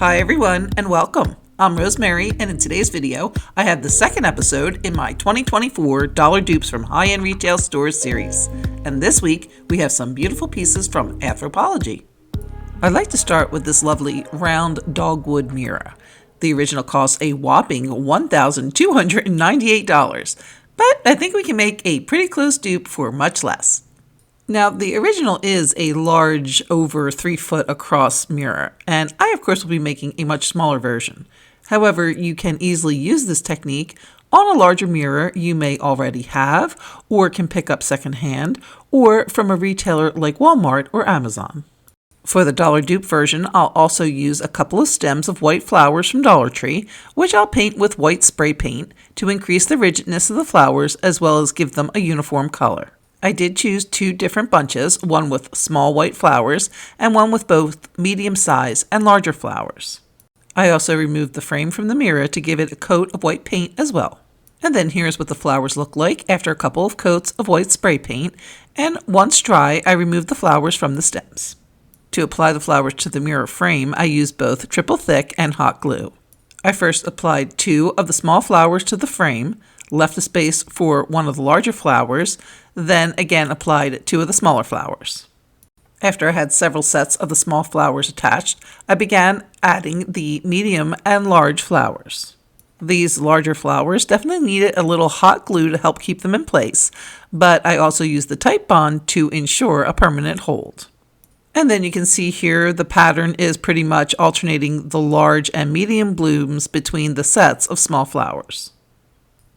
Hi everyone and welcome. I'm Rosemary, and in today's video I have the second episode in my 2024 Dollar Dupes from High-End Retail Stores series. And this week we have some beautiful pieces from Anthropologie. I'd like to start with this lovely round Dogwood Mirror. The original costs a whopping $1,298, but I think we can make a pretty close dupe for much less. Now, the original is a large, over 3 foot across mirror, and I of course will be making a much smaller version. However, you can easily use this technique on a larger mirror you may already have, or can pick up secondhand, or from a retailer like Walmart or Amazon. For the dollar dupe version, I'll also use a couple of stems of white flowers from Dollar Tree, which I'll paint with white spray paint to increase the rigidness of the flowers as well as give them a uniform color. I did choose 2 different bunches, one with small white flowers and one with both medium size and larger flowers. I also removed the frame from the mirror to give it a coat of white paint as well. And then here's what the flowers look like after a couple of coats of white spray paint, and once dry I removed the flowers from the stems. To apply the flowers to the mirror frame, I used both triple thick and hot glue. I first applied 2 of the small flowers to the frame, left a space for one of the larger flowers, then again applied 2 of the smaller flowers. After I had several sets of the small flowers attached, I began adding the medium and large flowers. These larger flowers definitely needed a little hot glue to help keep them in place, but I also used the tight bond to ensure a permanent hold. And then you can see here the pattern is pretty much alternating the large and medium blooms between the sets of small flowers.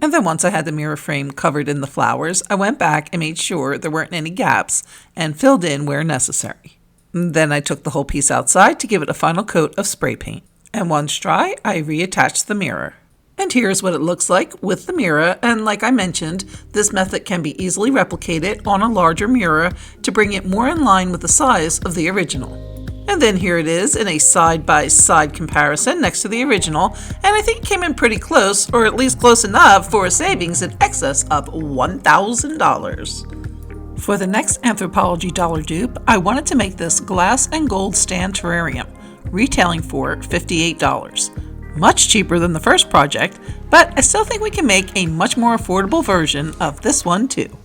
And then once I had the mirror frame covered in the flowers, I went back and made sure there weren't any gaps and filled in where necessary. Then I took the whole piece outside to give it a final coat of spray paint. And once dry, I reattached the mirror. And here's what it looks like with the mirror, and like I mentioned, this method can be easily replicated on a larger mirror to bring it more in line with the size of the original. And then here it is in a side-by-side comparison next to the original, and I think it came in pretty close, or at least close enough for a savings in excess of $1,000. For the next Anthropologie dollar dupe, I wanted to make this glass and gold stand terrarium, retailing for $58. Much cheaper than the first project, but I still think we can make a much more affordable version of this one too.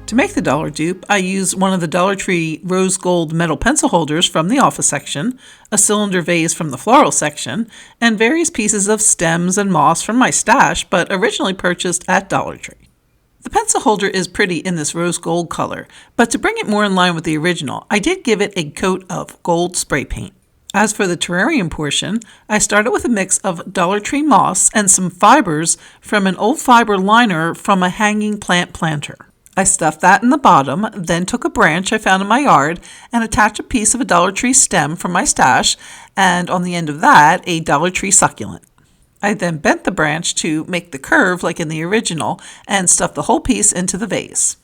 To make the dollar dupe, I used one of the Dollar Tree rose gold metal pencil holders from the office section, a cylinder vase from the floral section, and various pieces of stems and moss from my stash, but originally purchased at Dollar Tree. The pencil holder is pretty in this rose gold color, but to bring it more in line with the original, I did give it a coat of gold spray paint. As for the terrarium portion, I started with a mix of Dollar Tree moss and some fibers from an old fiber liner from a hanging plant planter. I stuffed that in the bottom, then took a branch I found in my yard and attached a piece of a Dollar Tree stem from my stash, and on the end of that, a Dollar Tree succulent. I then bent the branch to make the curve like in the original and stuffed the whole piece into the vase.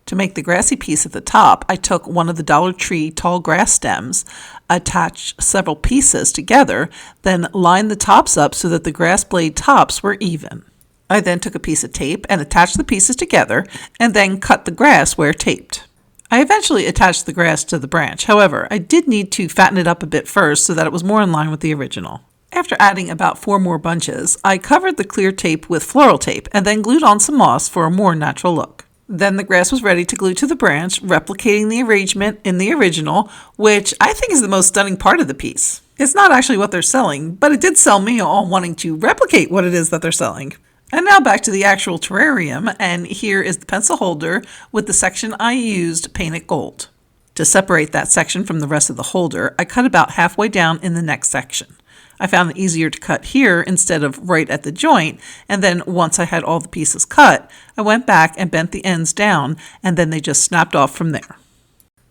To make the grassy piece at the top, I took one of the Dollar Tree tall grass stems, attached several pieces together, then lined the tops up so that the grass blade tops were even. I then took a piece of tape and attached the pieces together, and then cut the grass where taped. I eventually attached the grass to the branch. However, I did need to fatten it up a bit first so that it was more in line with the original. After adding about 4 more bunches, I covered the clear tape with floral tape and then glued on some moss for a more natural look. Then the grass was ready to glue to the branch, replicating the arrangement in the original, which I think is the most stunning part of the piece. It's not actually what they're selling, but it did sell me on wanting to replicate what it is that they're selling. And now back to the actual terrarium, and here is the pencil holder with the section I used painted gold. To separate that section from the rest of the holder, I cut about halfway down in the next section. I found it easier to cut here instead of right at the joint, and then once I had all the pieces cut, I went back and bent the ends down, and then they just snapped off from there.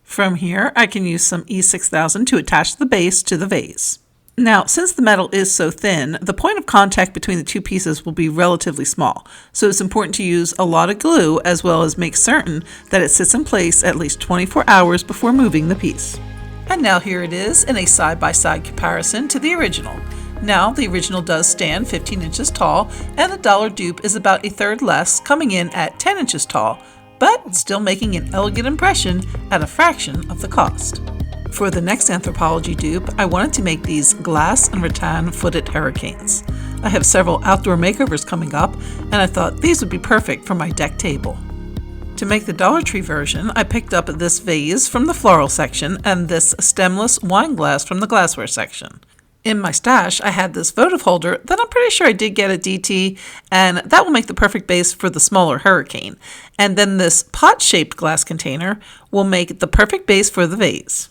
From here, I can use some E6000 to attach the base to the vase. Now, since the metal is so thin, the point of contact between the 2 pieces will be relatively small, so it's important to use a lot of glue as well as make certain that it sits in place at least 24 hours before moving the piece. And now here it is in a side-by-side comparison to the original. Now, the original does stand 15 inches tall, and the dollar dupe is about a third less, coming in at 10 inches tall, but still making an elegant impression at a fraction of the cost. For the next Anthropologie dupe, I wanted to make these glass and rattan footed hurricanes. I have several outdoor makeovers coming up, and I thought these would be perfect for my deck table. To make the Dollar Tree version, I picked up this vase from the floral section and this stemless wine glass from the glassware section. In my stash, I had this votive holder that I'm pretty sure I did get at DT, and that will make the perfect base for the smaller hurricane. And then this pot-shaped glass container will make the perfect base for the vase.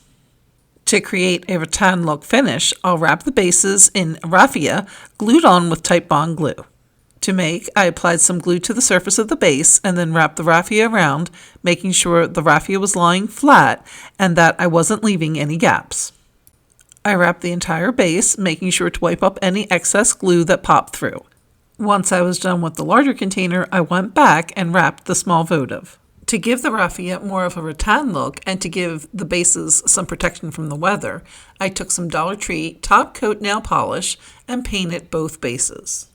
To create a rattan look finish, I'll wrap the bases in raffia glued on with Type Bond glue. To make, I applied some glue to the surface of the base and then wrapped the raffia around, making sure the raffia was lying flat and that I wasn't leaving any gaps. I wrapped the entire base, making sure to wipe up any excess glue that popped through. Once I was done with the larger container, I went back and wrapped the small votive. To give the raffia more of a rattan look and to give the bases some protection from the weather, I took some Dollar Tree top coat nail polish and painted both bases.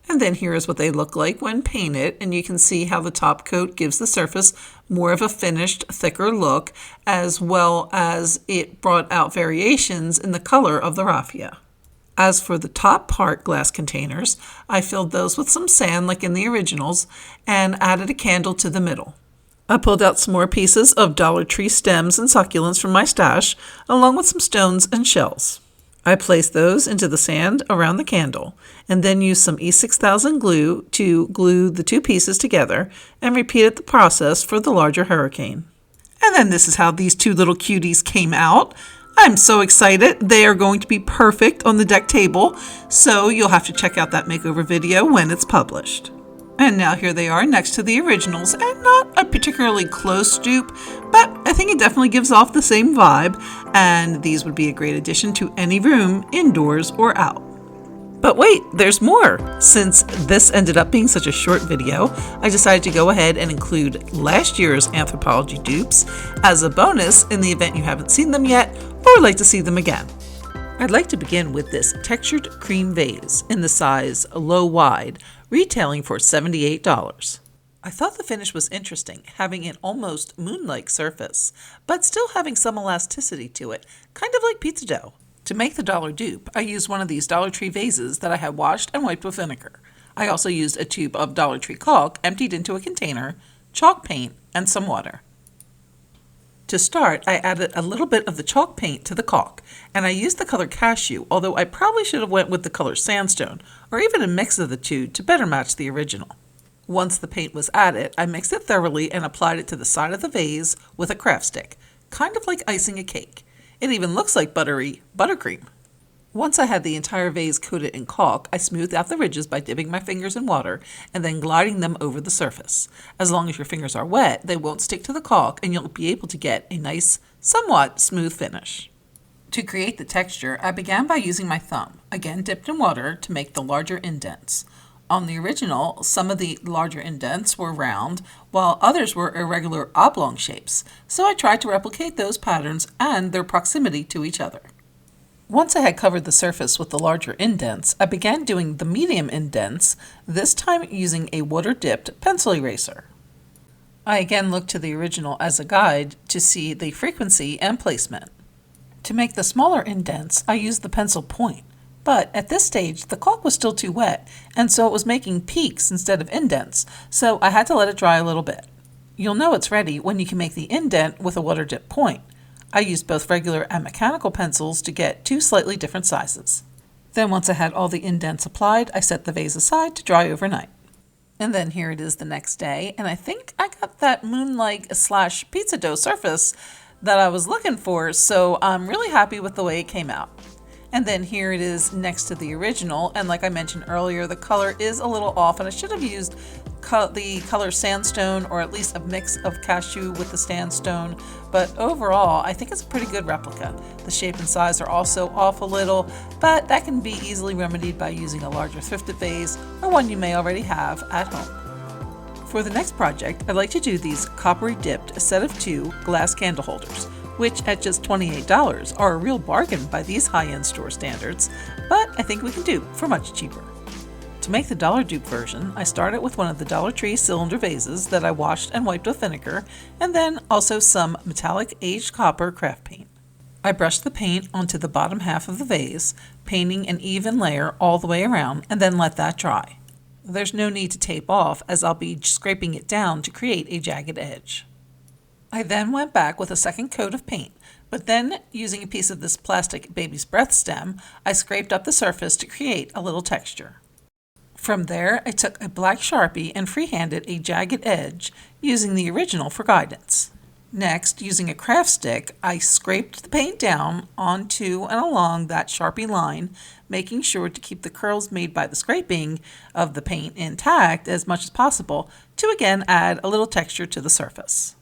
And then here is what they look like when painted, and you can see how the top coat gives the surface more of a finished, thicker look, as well as it brought out variations in the color of the raffia. As for the top part glass containers, I filled those with some sand like in the originals and added a candle to the middle. I pulled out some more pieces of Dollar Tree stems and succulents from my stash, along with some stones and shells. I placed those into the sand around the candle and then used some E6000 glue to glue the two pieces together and repeated the process for the larger hurricane. And then this is how these two little cuties came out. I'm so excited. They are going to be perfect on the deck table, so you'll have to check out that makeover video when it's published. And now here they are next to the originals, and not a particularly close dupe, but I think it definitely gives off the same vibe, and these would be a great addition to any room, indoors or out. But wait, there's more! Since this ended up being such a short video, I decided to go ahead and include last year's Anthropologie dupes as a bonus in the event you haven't seen them yet or would like to see them again. I'd like to begin with this textured cream vase in the size low-wide, retailing for $78. I thought the finish was interesting, having an almost moon-like surface, but still having some elasticity to it, kind of like pizza dough. To make the dollar dupe, I used one of these Dollar Tree vases that I had washed and wiped with vinegar. I also used a tube of Dollar Tree caulk emptied into a container, chalk paint, and some water. To start, I added a little bit of the chalk paint to the caulk, and I used the color cashew, although I probably should have went with the color sandstone, or even a mix of the two to better match the original. Once the paint was added, I mixed it thoroughly and applied it to the side of the vase with a craft stick, kind of like icing a cake. It even looks like buttery buttercream. Once I had the entire vase coated in caulk, I smoothed out the ridges by dipping my fingers in water and then gliding them over the surface. As long as your fingers are wet, they won't stick to the caulk and you'll be able to get a nice, somewhat smooth finish. To create the texture, I began by using my thumb, again dipped in water to make the larger indents. On the original, some of the larger indents were round, while others were irregular oblong shapes, so I tried to replicate those patterns and their proximity to each other. Once I had covered the surface with the larger indents, I began doing the medium indents, this time using a water-dipped pencil eraser. I again looked to the original as a guide to see the frequency and placement. To make the smaller indents, I used the pencil point, but at this stage the caulk was still too wet, and so it was making peaks instead of indents, so I had to let it dry a little bit. You'll know it's ready when you can make the indent with a water-dipped point. I used both regular and mechanical pencils to get two slightly different sizes. Then once I had all the indents applied, I set the vase aside to dry overnight. And then here it is the next day, and I think I got that moon-like / pizza dough surface that I was looking for, so I'm really happy with the way it came out. And then here it is next to the original, and like I mentioned earlier, the color is a little off, and I should have used the color sandstone, or at least a mix of cashew with the sandstone, but overall I think it's a pretty good replica. The shape and size are also off a little, but that can be easily remedied by using a larger thrifted vase or one you may already have at home. For the next project, I'd like to do these coppery dipped set of 2 glass candle holders, which at just $28 are a real bargain by these high-end store standards, but I think we can do for much cheaper. To make the dollar dupe version, I started with one of the Dollar Tree cylinder vases that I washed and wiped with vinegar, and then also some metallic aged copper craft paint. I brushed the paint onto the bottom half of the vase, painting an even layer all the way around, and then let that dry. There's no need to tape off, as I'll be scraping it down to create a jagged edge. I then went back with a second coat of paint, but then using a piece of this plastic baby's breath stem, I scraped up the surface to create a little texture. From there, I took a black Sharpie and freehanded a jagged edge, using the original for guidance. Next, using a craft stick, I scraped the paint down onto and along that Sharpie line, making sure to keep the curls made by the scraping of the paint intact as much as possible to again add a little texture to the surface.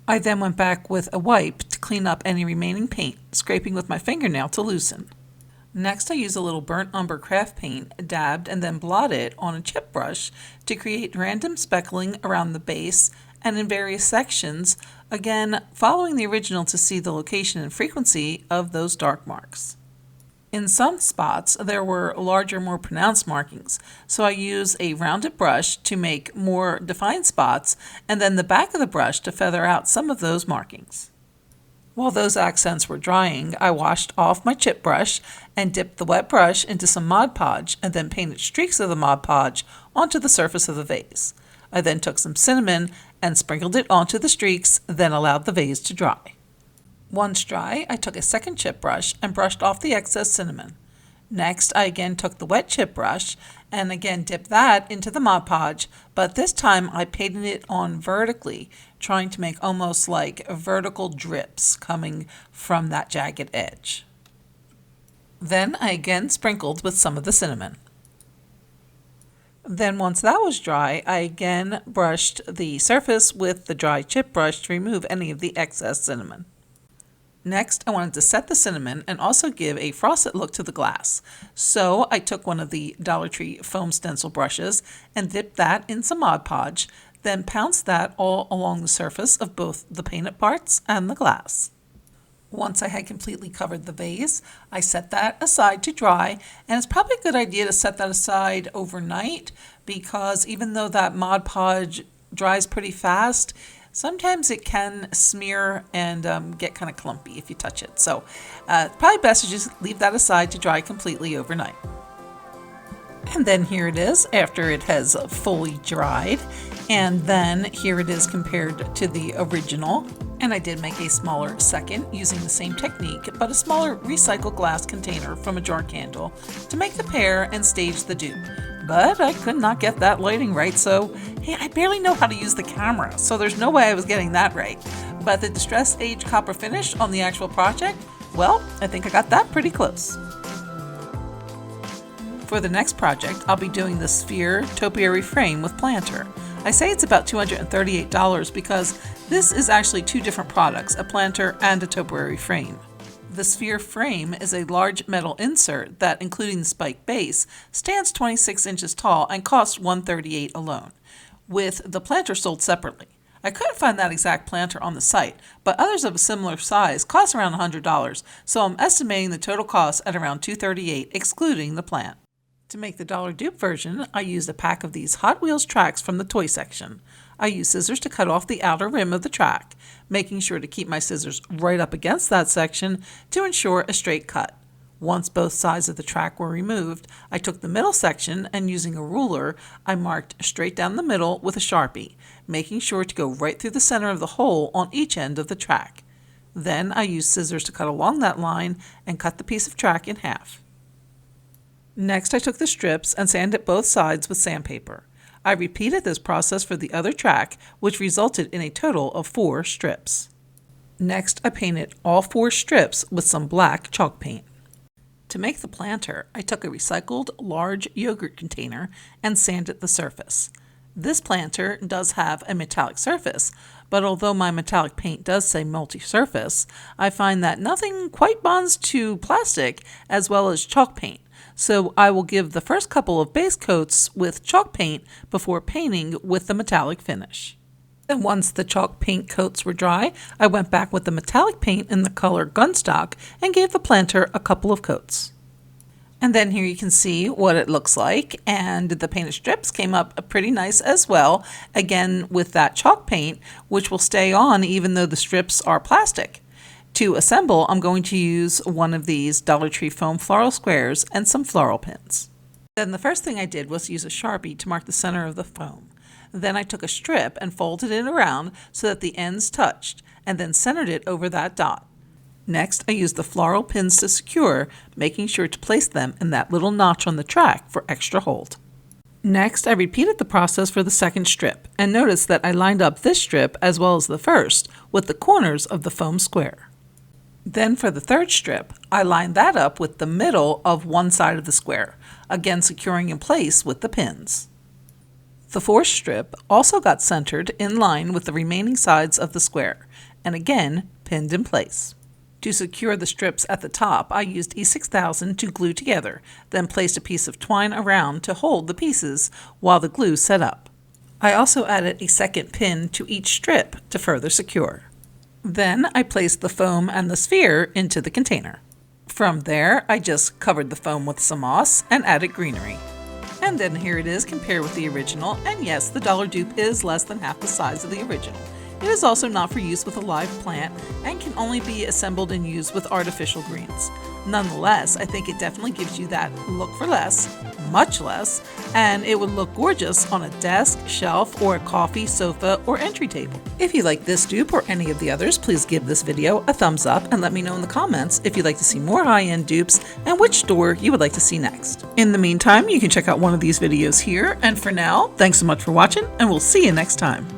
I then went back with a wipe to clean up any remaining paint, scraping with my fingernail to loosen. Next, I used a little burnt umber craft paint, dabbed and then blotted on a chip brush to create random speckling around the base and in various sections, again following the original to see the location and frequency of those dark marks. In some spots, there were larger, more pronounced markings, so I used a rounded brush to make more defined spots and then the back of the brush to feather out some of those markings. While those accents were drying, I washed off my chip brush and dipped the wet brush into some Mod Podge and then painted streaks of the Mod Podge onto the surface of the vase. I then took some cinnamon and sprinkled it onto the streaks, then allowed the vase to dry. Once dry, I took a second chip brush and brushed off the excess cinnamon. Next, I again took the wet chip brush and again dipped that into the Mod Podge, but this time I painted it on vertically, trying to make almost like vertical drips coming from that jagged edge. Then I again sprinkled with some of the cinnamon. Then once that was dry, I again brushed the surface with the dry chip brush to remove any of the excess cinnamon. Next, I wanted to set the cinnamon and also give a frosted look to the glass. So I took one of the Dollar Tree foam stencil brushes and dipped that in some Mod Podge, then pounced that all along the surface of both the painted parts and the glass. Once I had completely covered the vase, I set that aside to dry, and it's probably a good idea to set that aside overnight because even though that Mod Podge dries pretty fast, sometimes it can smear and get kind of clumpy if you touch it. So it's probably best to just leave that aside to dry completely overnight. And then here it is after it has fully dried. And then here it is compared to the original. And I did make a smaller second using the same technique, but a smaller recycled glass container from a jar candle to make the pair and stage the dupe. But I could not get that lighting right, so hey, I barely know how to use the camera, so there's no way I was getting that right. But the Distress Age copper finish on the actual project, well, I think I got that pretty close. For the next project, I'll be doing the sphere topiary frame with planter. I say it's about $238 because this is actually two different products, a planter and a topiary frame. The sphere frame is a large metal insert that, including the spike base, stands 26 inches tall and costs $138 alone, with the planter sold separately. I couldn't find that exact planter on the site, but others of a similar size cost around $100, so I'm estimating the total cost at around $238, excluding the plant. To make the dollar dupe version, I used a pack of these Hot Wheels tracks from the toy section. I used scissors to cut off the outer rim of the track, making sure to keep my scissors right up against that section to ensure a straight cut. Once both sides of the track were removed, I took the middle section and using a ruler, I marked straight down the middle with a Sharpie, making sure to go right through the center of the hole on each end of the track. Then I used scissors to cut along that line and cut the piece of track in half. Next, I took the strips and sanded both sides with sandpaper. I repeated this process for the other track, which resulted in a total of 4 strips. Next, I painted all 4 strips with some black chalk paint. To make the planter, I took a recycled large yogurt container and sanded the surface. This planter does have a metallic surface, but although my metallic paint does say multi-surface, I find that nothing quite bonds to plastic as well as chalk paint. So I will give the first couple of base coats with chalk paint before painting with the metallic finish. Then once the chalk paint coats were dry, I went back with the metallic paint in the color Gunstock and gave the planter a couple of coats. And then here you can see what it looks like, and the painted strips came up pretty nice as well, again with that chalk paint, which will stay on even though the strips are plastic. To assemble, I'm going to use one of these Dollar Tree foam floral squares and some floral pins. Then the first thing I did was use a Sharpie to mark the center of the foam. Then I took a strip and folded it around so that the ends touched, and then centered it over that dot. Next, I used the floral pins to secure, making sure to place them in that little notch on the track for extra hold. Next, I repeated the process for the second strip, and notice that I lined up this strip as well as the first with the corners of the foam square. Then for the third strip, I lined that up with the middle of one side of the square, again securing in place with the pins. The fourth strip also got centered in line with the remaining sides of the square, and again pinned in place. To secure the strips at the top, I used E6000 to glue together, then placed a piece of twine around to hold the pieces while the glue set up. I also added a second pin to each strip to further secure. Then I placed the foam and the sphere into the container. From there, I just covered the foam with some moss and added greenery. And then here it is compared with the original, and yes, the dollar dupe is less than half the size of the original. It is also not for use with a live plant and can only be assembled and used with artificial greens. Nonetheless, I think it definitely gives you that look for less, much less, and it would look gorgeous on a desk, shelf, or a coffee, sofa, or entry table. If you like this dupe or any of the others, please give this video a thumbs up and let me know in the comments if you'd like to see more high-end dupes and which store you would like to see next. In the meantime, you can check out one of these videos here, and for now, thanks so much for watching, and we'll see you next time.